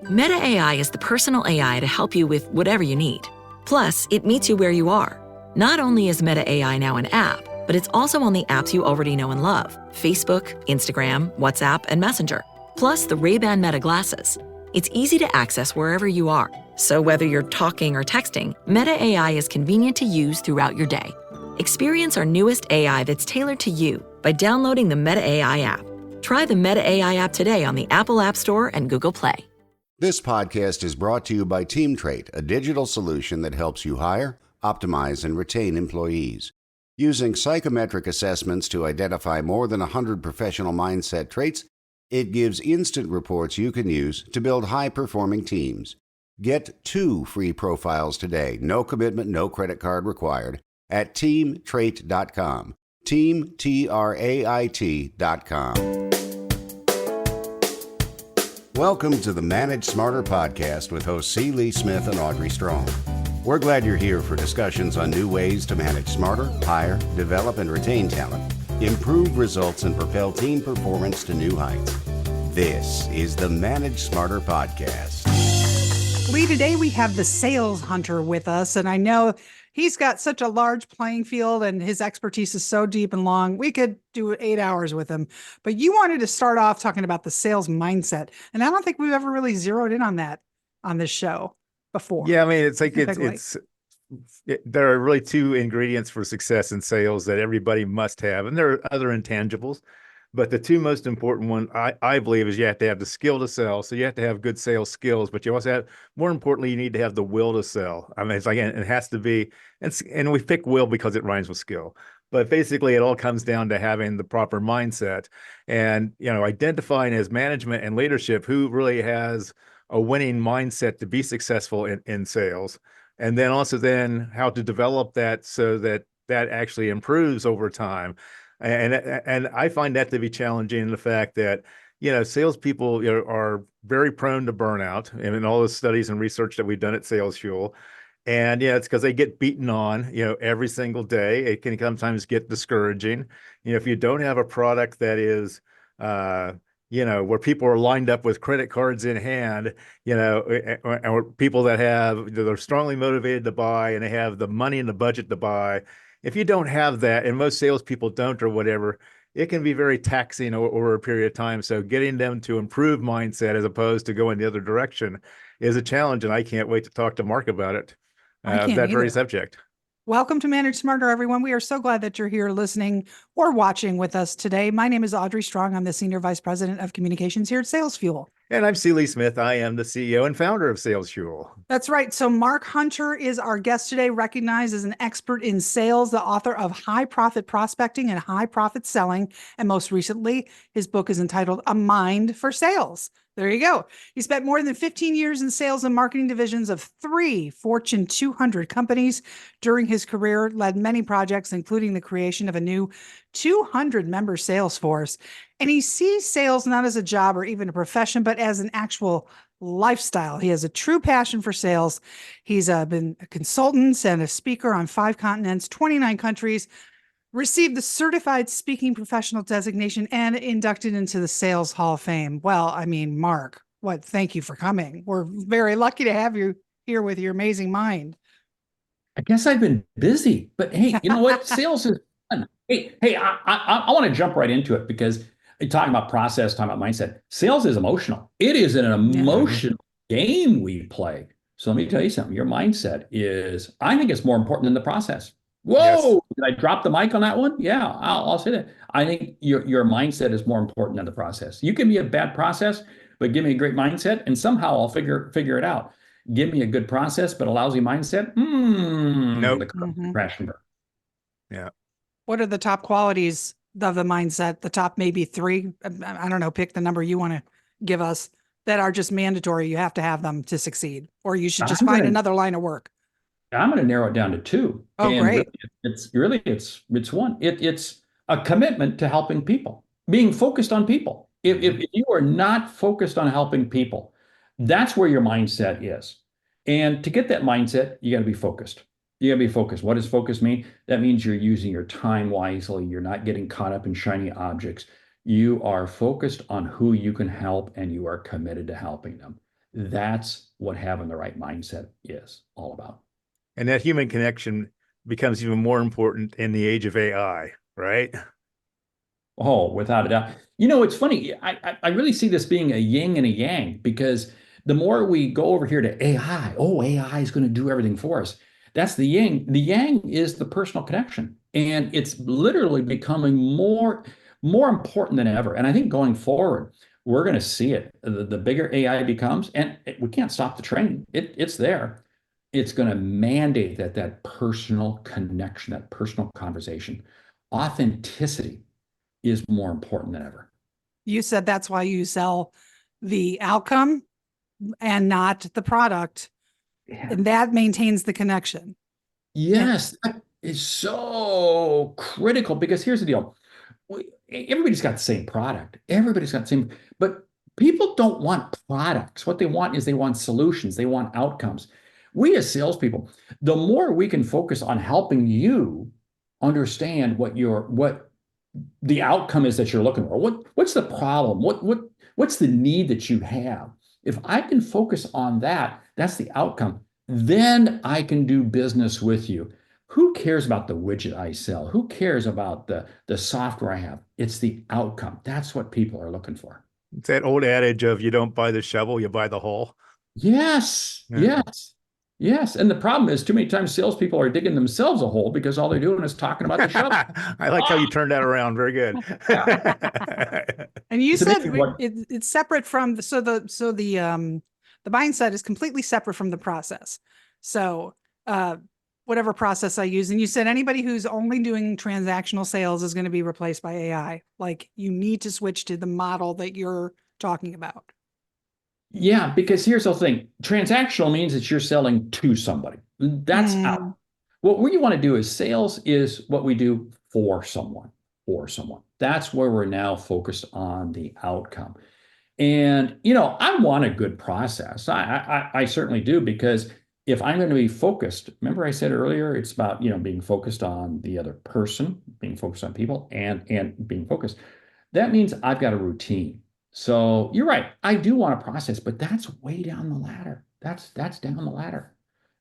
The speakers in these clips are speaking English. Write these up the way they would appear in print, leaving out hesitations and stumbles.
Meta AI is the personal AI to help you with whatever you need. Plus, it meets you where you are. Not only is Meta AI now an app, but it's also on the apps you already know and love: Facebook, Instagram, WhatsApp, and Messenger. Plus the Ray-Ban Meta glasses. It's easy to access wherever you are. So whether you're talking or texting, Meta AI is convenient to use throughout your day. Experience our newest AI that's tailored to you by downloading the Meta AI app. Try the Meta AI app today on the Apple App Store and Google Play. This podcast is brought to you by TeamTrade, a digital solution that helps you hire, optimize, and retain employees. Using psychometric assessments to identify more than 100 professional mindset traits, it gives instant reports you can use to build high-performing teams. Get 2 free profiles today, no commitment, no credit card required, at teamtrait.com. TeamTrait.com. Welcome to the Manage Smarter podcast with hosts C. Lee Smith and Audrey Strong. We're glad you're here for discussions on new ways to manage smarter, hire, develop, and retain talent, improve results, and propel team performance to new heights. This is the Manage Smarter podcast. Lee, today we have the sales hunter with us, and I know he's got such a large playing field and his expertise is so deep and long. We could do 8 hours with him, but you wanted to start off talking about the sales mindset. And I don't think we've ever really zeroed in on that on this show before. Yeah. I mean, it's like, there are really 2 ingredients for success in sales that everybody must have. And there are other intangibles, but the 2 most important one, I believe, is you have to have the skill to sell. So you have to have good sales skills, but you also have, more importantly, you need to have the will to sell. I mean, it's like, it has to be, and we pick will because it rhymes with skill. But basically, it all comes down to having the proper mindset and, identifying as management and leadership who really has a winning mindset to be successful in sales. And then also then how to develop that so that actually improves over time. And I find that to be challenging in the fact that, salespeople are very prone to burnout, and in all the studies and research that we've done at Sales Fuel. And it's because they get beaten on, every single day. It can sometimes get discouraging. If you don't have a product that is, where people are lined up with credit cards in hand, or people they're strongly motivated to buy and they have the money and the budget to buy. If you don't have that, and most salespeople don't or whatever, it can be very taxing over a period of time. So getting them to improve mindset as opposed to going the other direction is a challenge. And I can't wait to talk to Mark about it, that very subject. Welcome to Manage Smarter, everyone. We are so glad that you're here listening or watching with us today. My name is Audrey Strong. I'm the Senior Vice President of Communications here at Sales Fuel. And I'm C. Lee Smith. I am the CEO and founder of Sales Fuel. That's right. So Mark Hunter is our guest today, recognized as an expert in sales, the author of High Profit Prospecting and High Profit Selling. And most recently, his book is entitled A Mind for Sales. There you go. He spent more than 15 years in sales and marketing divisions of 3 Fortune 200 companies. During his career, led many projects, including the creation of a new 200-member sales force. And he sees sales not as a job or even a profession, but as an actual lifestyle. He has a true passion for sales. He's been a consultant and a speaker on 5 continents, 29 countries, received the Certified Speaking Professional designation, and inducted into the Sales Hall of Fame. Well, I mean, Mark, thank you for coming. We're very lucky to have you here with your amazing mind. I guess I've been busy, but hey, you know what? Sales is fun. Hey, I want to jump right into it because talking about process, talking about mindset, sales is emotional. It is an emotional game we play. So let me tell you something. Your mindset is, I think it's more important than the process. Whoa, yes. Did I drop the mic on that one? Yeah, I'll say that. I think your mindset is more important than the process. You can be a bad process, but give me a great mindset and somehow I'll figure it out. Give me a good process, but a lousy mindset. Nope. The crash and burn. Yeah. What are the top qualities of the mindset? The top maybe 3, I don't know, pick the number you want to give us that are just mandatory. You have to have them to succeed, or you should just find another line of work. I'm going to narrow it down to 2. Oh, and great. It's 1. It's a commitment to helping people, being focused on people. If you are not focused on helping people, that's where your mindset is. And to get that mindset, you got to be focused. You got to be focused. What does focus mean? That means you're using your time wisely. You're not getting caught up in shiny objects. You are focused on who you can help and you are committed to helping them. That's what having the right mindset is all about. And that human connection becomes even more important in the age of AI, right? Oh, without a doubt. It's funny. I really see this being a yin and a yang, because the more we go over here to AI, oh, AI is going to do everything for us. That's the yin. The yang is the personal connection. And it's literally becoming more important than ever. And I think going forward, we're going to see it. The bigger AI becomes, and we can't stop the train. It's there. It's going to mandate that personal connection, that personal conversation, authenticity is more important than ever. You said that's why you sell the outcome and not the product, Yeah. and that maintains the connection. Yes, that is so critical, because here's the deal. Everybody's got the same product. Everybody's got the same, but people don't want products. What they want is they want solutions. They want outcomes. We as salespeople, the more we can focus on helping you understand what the outcome is that you're looking for. What's the problem? What's the need that you have? If I can focus on that, that's the outcome. Then I can do business with you. Who cares about the widget I sell? Who cares about the software I have? It's the outcome. That's what people are looking for. It's that old adage of you don't buy the shovel, you buy the hole. Yes, Yeah. yes, yes. And the problem is, too many times salespeople are digging themselves a hole because all they're doing is talking about the shovel. I like how you turned that around. Very good. And you It's said amazing what it's separate from the mindset is completely separate from the process. So whatever process I use, and you said anybody who's only doing transactional sales is going to be replaced by AI. Like, you need to switch to the model that you're talking about. Yeah, because here's the thing. Transactional means that you're selling to somebody. That's out. What we want to do is sales is what we do for someone, for someone. That's where we're now focused on the outcome. And, I want a good process. I certainly do, because if I'm going to be focused, remember I said earlier, it's about, being focused on the other person, being focused on people, and being focused. That means I've got a routine. So you're right. I do want a process, but that's way down the ladder. That's down the ladder.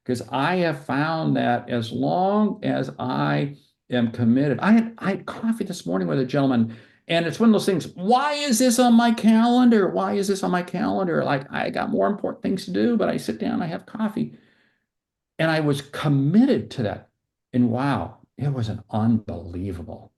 Because I have found that as long as I am committed, I had coffee this morning with a gentleman, and it's one of those things. Why is this on my calendar? Why is this on my calendar? Like, I got more important things to do, but I sit down, I have coffee. And I was committed to that. And wow, it was an unbelievable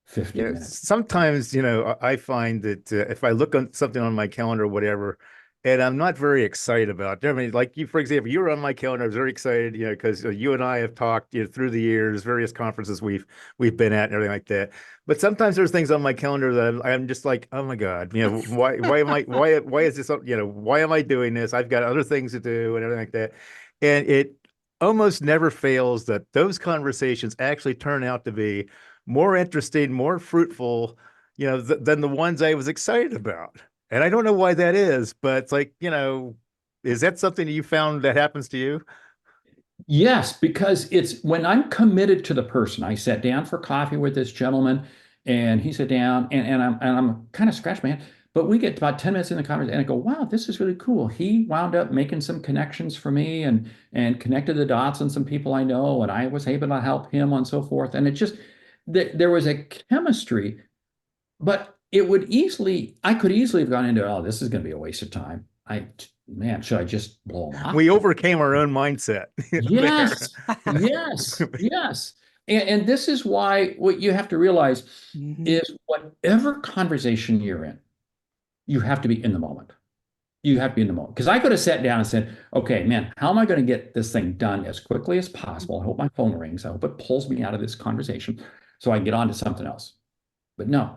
50 minutes. Sometimes, I find that if I look on something on my calendar or whatever, and I'm not very excited about it. I mean, like you, for example, you were on my calendar. I was very excited, because you and I have talked, through the years, various conferences we've been at and everything like that. But sometimes there's things on my calendar that I'm just like, oh my God, why is this, why am I doing this? I've got other things to do and everything like that. And it almost never fails that those conversations actually turn out to be more interesting, more fruitful, than the ones I was excited about. And I don't know why that is, but it's like, is that something you found that happens to you? Yes, because it's when I'm committed to the person. I sat down for coffee with this gentleman, and he sat down, and I'm kind of scratching my head. But we get about 10 minutes in the conversation, and I go, wow, this is really cool. He wound up making some connections for me, and connected the dots on some people I know, and I was able to help him on so forth. And it just there was a chemistry, but I could easily have gone into, oh, this is going to be a waste of time. Man, should I just blow them off? We overcame our own mindset. Yes, yes, yes. And this is why what you have to realize is whatever conversation you're in, you have to be in the moment. You have to be in the moment. Because I could have sat down and said, okay, man, how am I going to get this thing done as quickly as possible? I hope my phone rings. I hope it pulls me out of this conversation so I can get on to something else. But no,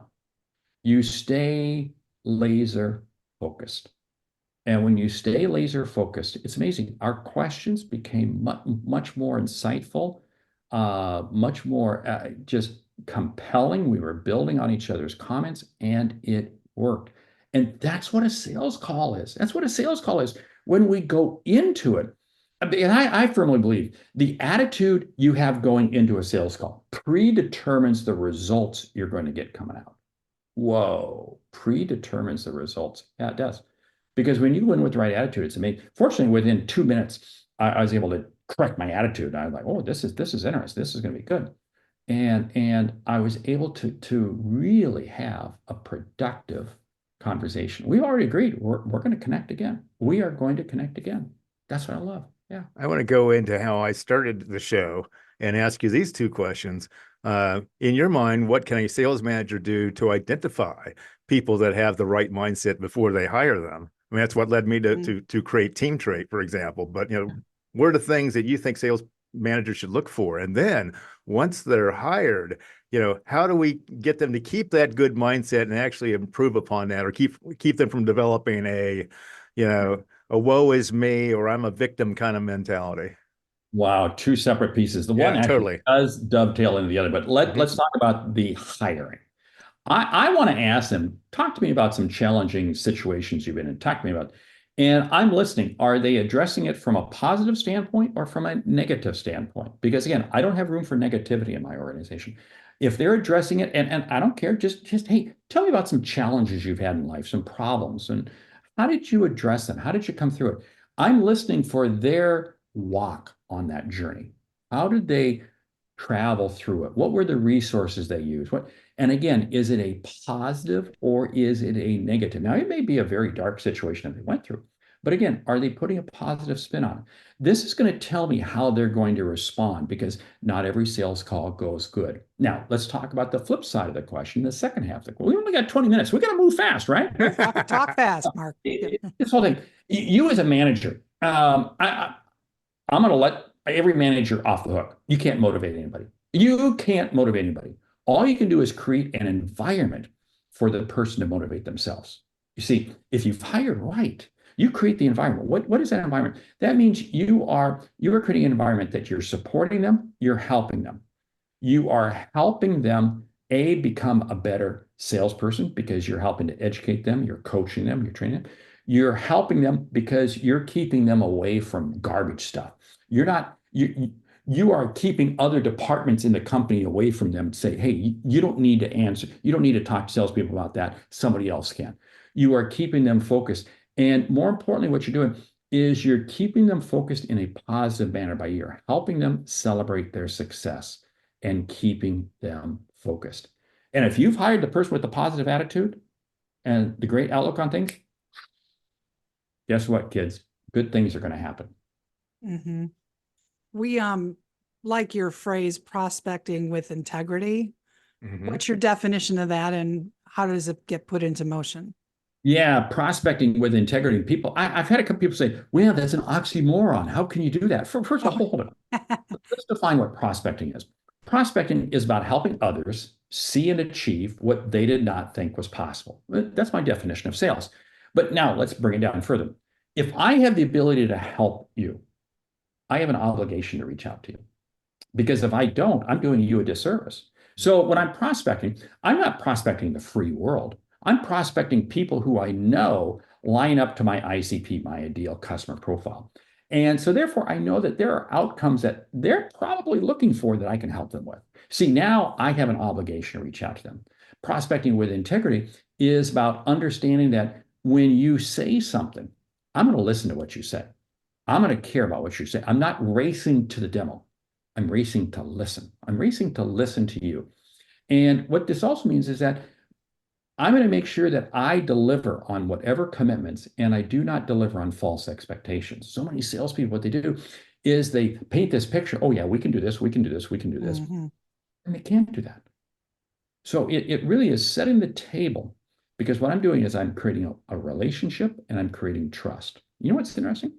you stay laser focused. And when you stay laser focused, it's amazing. Our questions became much more insightful, much more just compelling. We were building on each other's comments, and it worked. And that's what a sales call is. That's what a sales call is. When we go into it, and I firmly believe the attitude you have going into a sales call predetermines the results you're going to get coming out. Whoa, predetermines the results. Yeah, it does. Because when you go in with the right attitude, it's amazing. Fortunately, within 2 minutes, I was able to correct my attitude. I was like, oh, this is interesting. This is going to be good. And I was able to really have a productive conversation. We already agreed we're going to connect again. We are going to connect again. That's what I love. Yeah. I want to go into how I started the show and ask you these two questions. In your mind, what can a sales manager do to identify people that have the right mindset before they hire them? I mean, that's what led me to create Team Trait, for example. But what are the things that you think sales managers should look for? And then once they're hired, how do we get them to keep that good mindset and actually improve upon that, or keep them from developing a woe is me or I'm a victim kind of mentality? Wow, two separate pieces. The one Yeah, actually totally. does dovetail into the other, but let's talk about the hiring. I want to ask them, talk to me about some challenging situations you've been in. Talk to me about, and I'm listening. Are they addressing it from a positive standpoint or from a negative standpoint? Because again, I don't have room for negativity in my organization. If they're addressing it, and I don't care, just hey, tell me about some challenges you've had in life, some problems, and how did you address them? How did you come through it? I'm listening for their walk on that journey. How did they travel through it? What were the resources they used? And again, is it a positive or is it a negative? Now, it may be a very dark situation that they went through, but again, are they putting a positive spin on it? This is going to tell me how they're going to respond, because not every sales call goes good. Now, let's talk about the flip side of the question, the second half. We only got 20 minutes. We got to move fast, right? Talk fast, Mark. This whole thing, you as a manager, I'm going to let every manager off the hook. You can't motivate anybody. You can't motivate anybody. All you can do is create an environment for the person to motivate themselves. You see, if you've hired right, you create the environment. What is that environment? That means you are creating an environment that you're supporting them, you're helping them. You are helping them, A, become a better salesperson because you're helping to educate them, you're coaching them, you're training them. You're helping them because you're keeping them away from garbage stuff. You're not, you are keeping other departments in the company away from them to say, hey, you don't need to answer. You don't need to talk to salespeople about that. Somebody else can. You are keeping them focused. And more importantly, what you're doing is you're keeping them focused in a positive manner by you're helping them celebrate their success and keeping them focused. And if you've hired the person with the positive attitude and the great outlook on things, guess what, kids? Good things are going to happen. Mm-hmm. We like your phrase, prospecting with integrity. Mm-hmm. What's your definition of that, and how does it get put into motion? Yeah, prospecting with integrity. People, I've had a couple people say, well, that's an oxymoron. How can you do that? First of all, hold on. Let's define what prospecting is. Prospecting is about helping others see and achieve what they did not think was possible. That's my definition of sales. But now let's bring it down further. If I have the ability to help you, I have an obligation to reach out to you. Because if I don't, I'm doing you a disservice. So when I'm prospecting, I'm not prospecting the free world. I'm prospecting people who I know line up to my ICP, my ideal customer profile. And so therefore, I know that there are outcomes that they're probably looking for that I can help them with. See, now I have an obligation to reach out to them. Prospecting with integrity is about understanding that when you say something, I'm going to listen to what you say. I'm going to care about what you say. I'm not racing to the demo. I'm racing to listen. I'm racing to listen to you. And what this also means is that I'm going to make sure that I deliver on whatever commitments, and I do not deliver on false expectations. So many salespeople, what they do is they paint this picture. Oh yeah, we can do this, we can do this, we can do this. Mm-hmm. And they can't do that. So it really is setting the table, because what I'm doing is I'm creating a relationship and I'm creating trust. You know what's interesting?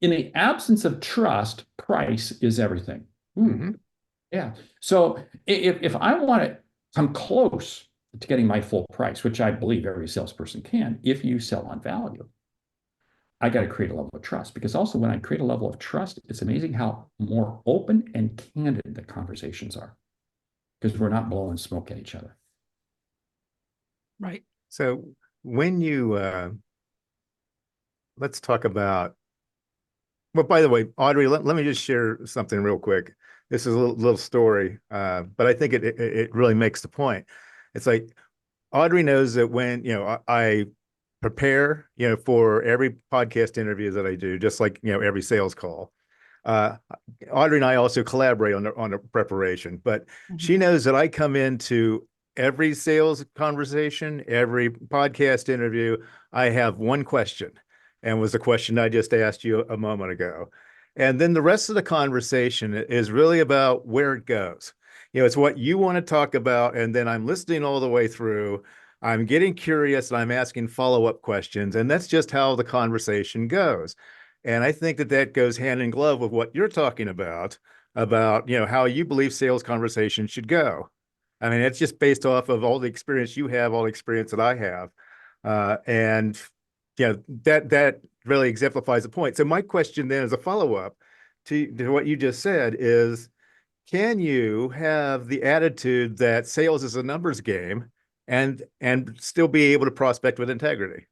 In the absence of trust, price is everything. Mm-hmm. Yeah. So if I want to come close to getting my full price, which I believe every salesperson can, if you sell on value, I got to create a level of trust. Because also when I create a level of trust, it's amazing how more open and candid the conversations are, because we're not blowing smoke at each other. Right. So when you, let's talk about, well, by the way, Audrey, let me just share something real quick. This is a little story, but I think it really makes the point. It's like Audrey knows that when, I prepare, for every podcast interview that I do, just like, every sales call. Audrey and I also collaborate on the preparation, but she knows that I come into every sales conversation, every podcast interview, I have one question, and was the question I just asked you a moment ago. And then the rest of the conversation is really about where it goes. It's what you want to talk about, and then I'm listening all the way through. I'm getting curious and I'm asking follow-up questions, and that's just how the conversation goes. And I think that goes hand in glove with what you're talking about, how you believe sales conversations should go. I mean, it's just based off of all the experience you have, all the experience that I have. And that really exemplifies the point. So my question then as a follow-up to what you just said is, can you have the attitude that sales is a numbers game and still be able to prospect with integrity?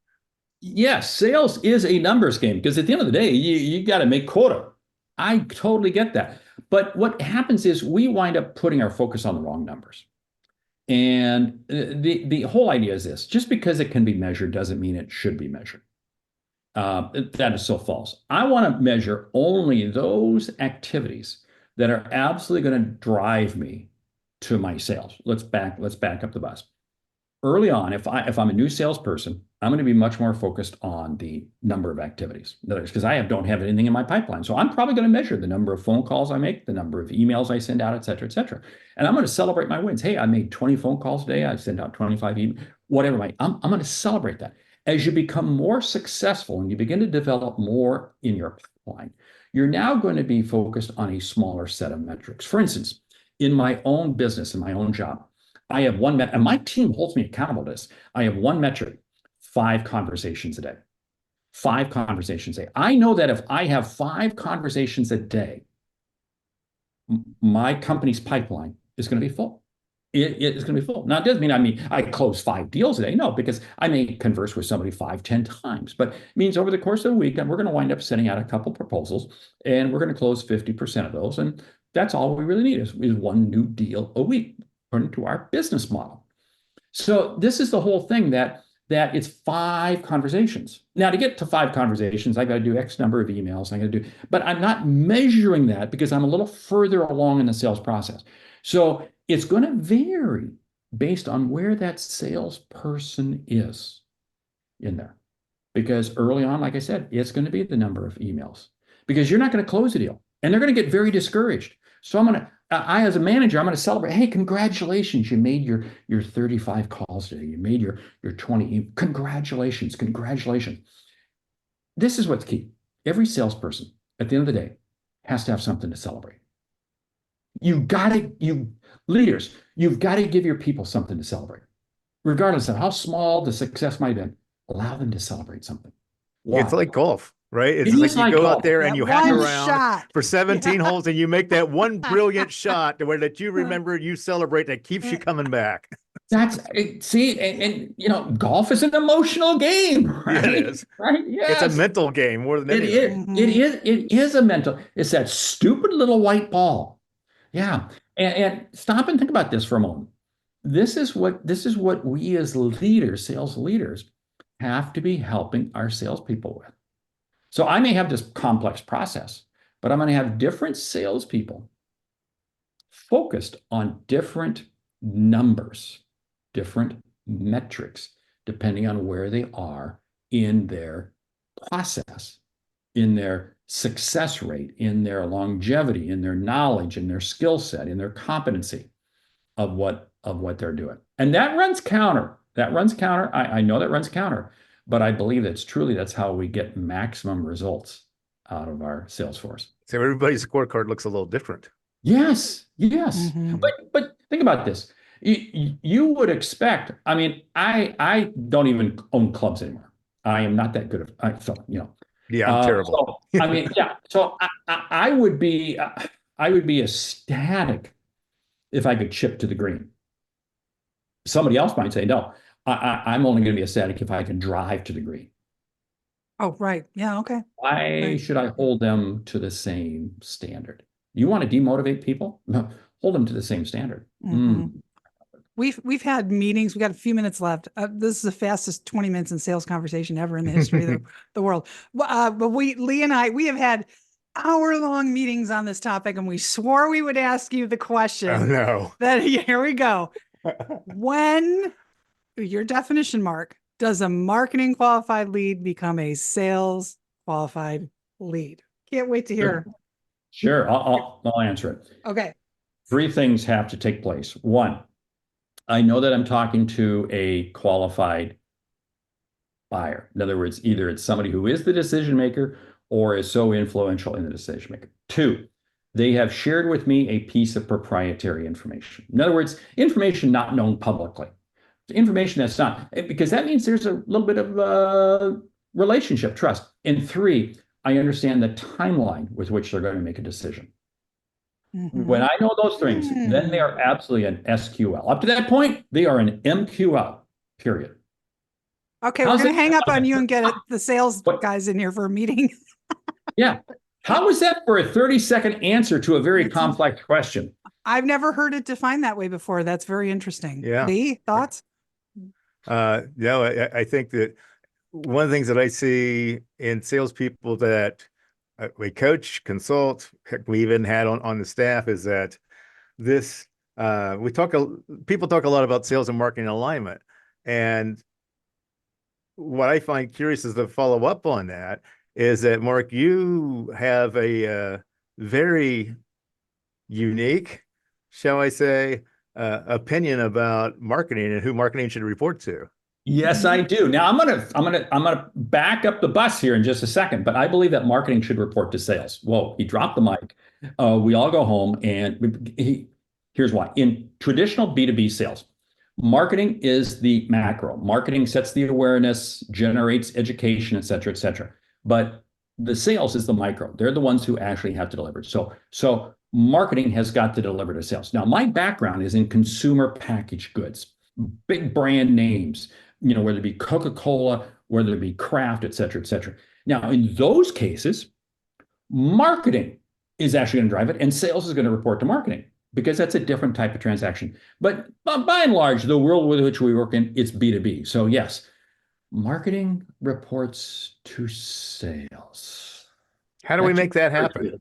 Yes, sales is a numbers game because at the end of the day, you got to make quota. I totally get that. But what happens is we wind up putting our focus on the wrong numbers. And the whole idea is this: just because it can be measured doesn't mean it should be measured. That is so false. I want to measure only those activities that are absolutely going to drive me to my sales. Let's back up the bus. Early on, if I'm a new salesperson, I'm going to be much more focused on the number of activities. Because I don't have anything in my pipeline. So I'm probably going to measure the number of phone calls I make, the number of emails I send out, et cetera, et cetera. And I'm going to celebrate my wins. Hey, I made 20 phone calls today. I sent out 25 emails, whatever. I'm going to celebrate that. As you become more successful and you begin to develop more in your pipeline, you're now going to be focused on a smaller set of metrics. For instance, in my own business, in my own job, I have one, and my team holds me accountable to this. I have one metric: 5 conversations a day. 5 conversations a day. I know that if I have 5 conversations a day, my company's pipeline is going to be full. It is going to be full. Now, it doesn't mean I close 5 deals a day. No, because I may converse with somebody 5, 10 times. But it means over the course of the week, we're going to wind up sending out a couple proposals, and we're going to close 50% of those. And that's all we really need is one new deal a week, according to our business model. So this is the whole thing that it's 5 conversations. Now, to get to 5 conversations, I got to do X number of emails. But I'm not measuring that because I'm a little further along in the sales process. So it's going to vary based on where that salesperson is in there. Because early on, like I said, it's going to be the number of emails because you're not going to close a deal and they're going to get very discouraged. So I, as a manager, I'm going to celebrate. Hey, congratulations. You made your 35 calls today. You made your 20. Congratulations. This is what's key. Every salesperson at the end of the day has to have something to celebrate. Leaders, you've got to give your people something to celebrate. Regardless of how small the success might have been, allow them to celebrate something. Why? It's like golf, right? It's It like is you like go golf. out there and you hack one around shot. for 17 holes and you make that one brilliant shot that you remember, you celebrate, that keeps you coming back. Golf is an emotional game, right? Yeah, it is. Right? Yes. It's a mental game more than anything. It is a mental. It's that stupid little white ball. Yeah. And stop and think about this for a moment. This is what we as leaders, sales leaders, have to be helping our salespeople with. So I may have this complex process, but I'm going to have different salespeople focused on different numbers, different metrics, depending on where they are in their process, in their success rate, in their longevity, in their knowledge, in their skill set, in their competency of what they're doing. And that runs counter. I know that runs counter, but I believe that's how we get maximum results out of our sales force. So everybody's scorecard looks a little different. Yes. But think about this. You would expect, I don't even own clubs anymore. I am not that good at, Yeah, I'm terrible. So I would be ecstatic if I could chip to the green. Somebody else might say, no, I'm only going to be ecstatic if I can drive to the green. Oh, right. Yeah. Okay. Why should I hold them to the same standard? You want to demotivate people? No, hold them to the same standard. We've had meetings. We got a few minutes left. This is the fastest 20 minutes in sales conversation ever in the history of the world. But Lee and I, we have had hour-long meetings on this topic, and we swore we would ask you the question. Oh, no. That here we go. When, your definition, Mark, does a marketing qualified lead become a sales qualified lead? Can't wait to hear. Sure. I'll answer it. Okay. 3 things have to take place. 1, I know that I'm talking to a qualified buyer. In other words, either it's somebody who is the decision maker or is so influential in the decision maker. 2, they have shared with me a piece of proprietary information. In other words, information not known publicly. Information that's not, because that means there's a little bit of relationship, trust. And 3, I understand the timeline with which they're going to make a decision. Mhm. When I know those things, then they are absolutely an SQL. Up to that point, they are an MQL, period. Okay, How's we're going to it- hang up on you and get the sales What? guys in here for a meeting. Yeah. How is that for a 30-second answer to a very It's- complex question? I've never heard it defined that way before. That's very interesting. Yeah. Lee, thoughts? No, I think that one of the things that I see in salespeople that we coach, consult, heck, we even had on the staff is that this, people talk a lot about sales and marketing alignment. And what I find curious is the follow up on that is that, Mark, you have a very unique, shall I say, opinion about marketing and who marketing should report to. Yes, I do. Now I'm gonna back up the bus here in just a second, but I believe that marketing should report to sales. Whoa, he dropped the mic. We all go home, and here's why. In traditional B2B sales, marketing is the macro. Marketing sets the awareness, generates education, et cetera, et cetera. But the sales is the micro. They're the ones who actually have to deliver. So marketing has got to deliver to sales. Now, my background is in consumer packaged goods, big brand names, whether it be Coca-Cola, whether it be Kraft, et cetera, et cetera. Now, in those cases, marketing is actually going to drive it, and sales is going to report to marketing because that's a different type of transaction. But by and large, the world with which we work in, it's B2B. So yes, marketing reports to sales. How do we make that happen?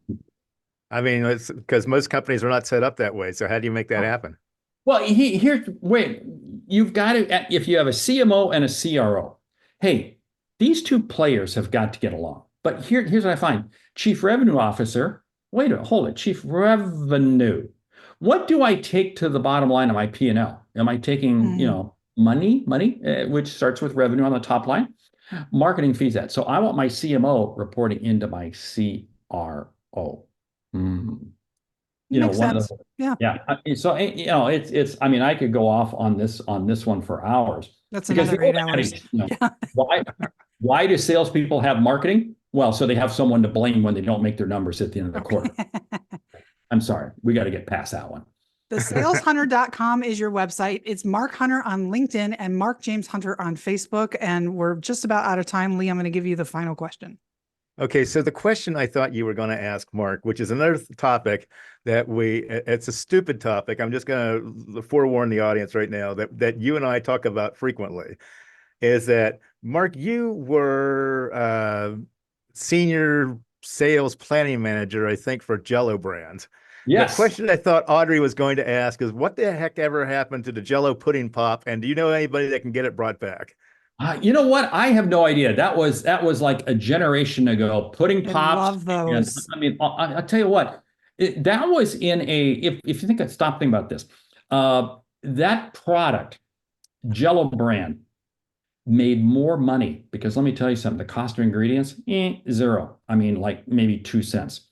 I mean, it's because most companies are not set up that way. So how do you make that happen? Well, you've got to, if you have a CMO and a CRO, hey, these 2 players have got to get along. But here's what I find. Chief Revenue Officer, hold it, Chief Revenue. What do I take to the bottom line of my P&L? Am I taking, money, which starts with revenue on the top line? Marketing fees that. So I want my CMO reporting into my CRO. Makes sense. Yeah. So it's. I mean, I could go off on this one for hours. That's Because another 8 hours. Why do salespeople have marketing? Well, so they have someone to blame when they don't make their numbers at the end of the quarter. I'm sorry. We got to get past that one. Thesaleshunter.com is your website. It's Mark Hunter on LinkedIn and Mark James Hunter on Facebook. And we're just about out of time. Lee, I'm going to give you the final question. Okay, so the question I thought you were going to ask, Mark, which is another topic that it's a stupid topic. I'm just going to forewarn the audience right now that you and I talk about frequently, is that, Mark, you were senior sales planning manager, I think, for Jell-O brand. Yes. The question I thought Audrey was going to ask is, what the heck ever happened to the Jell-O pudding pop? And do you know anybody that can get it brought back? You know what? I have no idea. That was like a generation ago. Pudding pops. I love those. And, I mean, I'll tell you what. That was in if you think, stop thinking about this. That product, Jell-O brand, made more money because let me tell you something. The cost of ingredients, 0. I mean, like maybe 2 cents.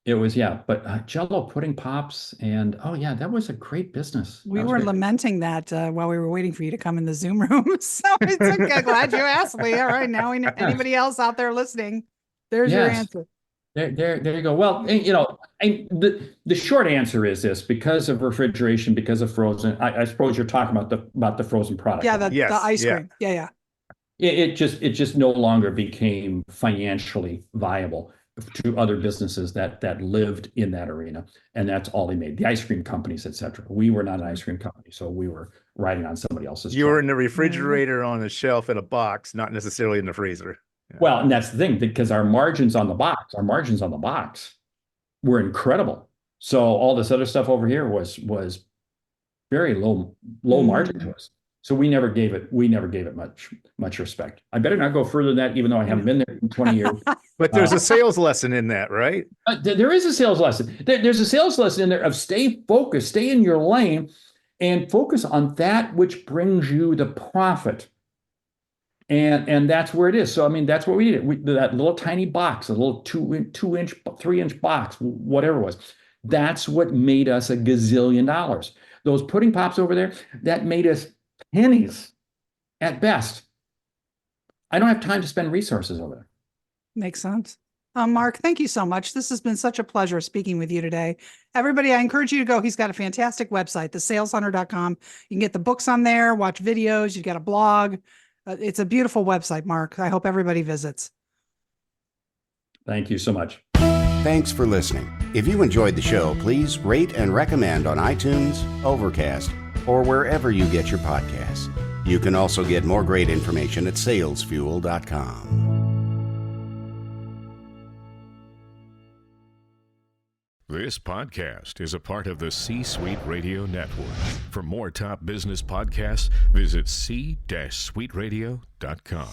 It was, but Jell-O pudding pops and that was a great business. We were lamenting that while we were waiting for you to come in the Zoom room. So it's okay. Glad you asked, Lee. All right, now we know. Anybody else out there listening, there's your answer. There you go. Well, the short answer is this: because of refrigeration, because of frozen. I suppose you're talking about the frozen product. Yeah, the ice cream. Yeah. It just no longer became financially viable. to other businesses that lived in that arena, and that's all they made. The ice cream companies, etc. We were not an ice cream company, so we were riding on somebody else's. You were truck. in the refrigerator on a shelf in a box, not necessarily in the freezer. Yeah. Well, and that's the thing, because our margins on the box were incredible. So all this other stuff over here was very low margin to us. So we never gave it much respect. I better not go further than that, even though I haven't been there in 20 years. But there's a sales lesson in that, right? There is a sales lesson. There's a sales lesson in there of stay focused, stay in your lane, and focus on that which brings you the profit. And that's where it is. So I mean, that's what we did. That little tiny box, a little 2-inch, 3-inch box, whatever it was. That's what made us a gazillion dollars. Those pudding pops over there, that made us pennies at best. I don't have time to spend resources over there. Makes sense. Mark, thank you so much. This has been such a pleasure speaking with you today. Everybody, I encourage you to go. He's got a fantastic website, thesaleshunter.com. You can get the books on there, watch videos. You've got a blog. It's a beautiful website, Mark. I hope everybody visits. Thank you so much. Thanks for listening. If you enjoyed the show, please rate and recommend on iTunes, Overcast, or wherever you get your podcasts. You can also get more great information at salesfuel.com. This podcast is a part of the C-Suite Radio Network. For more top business podcasts, visit c-suiteradio.com.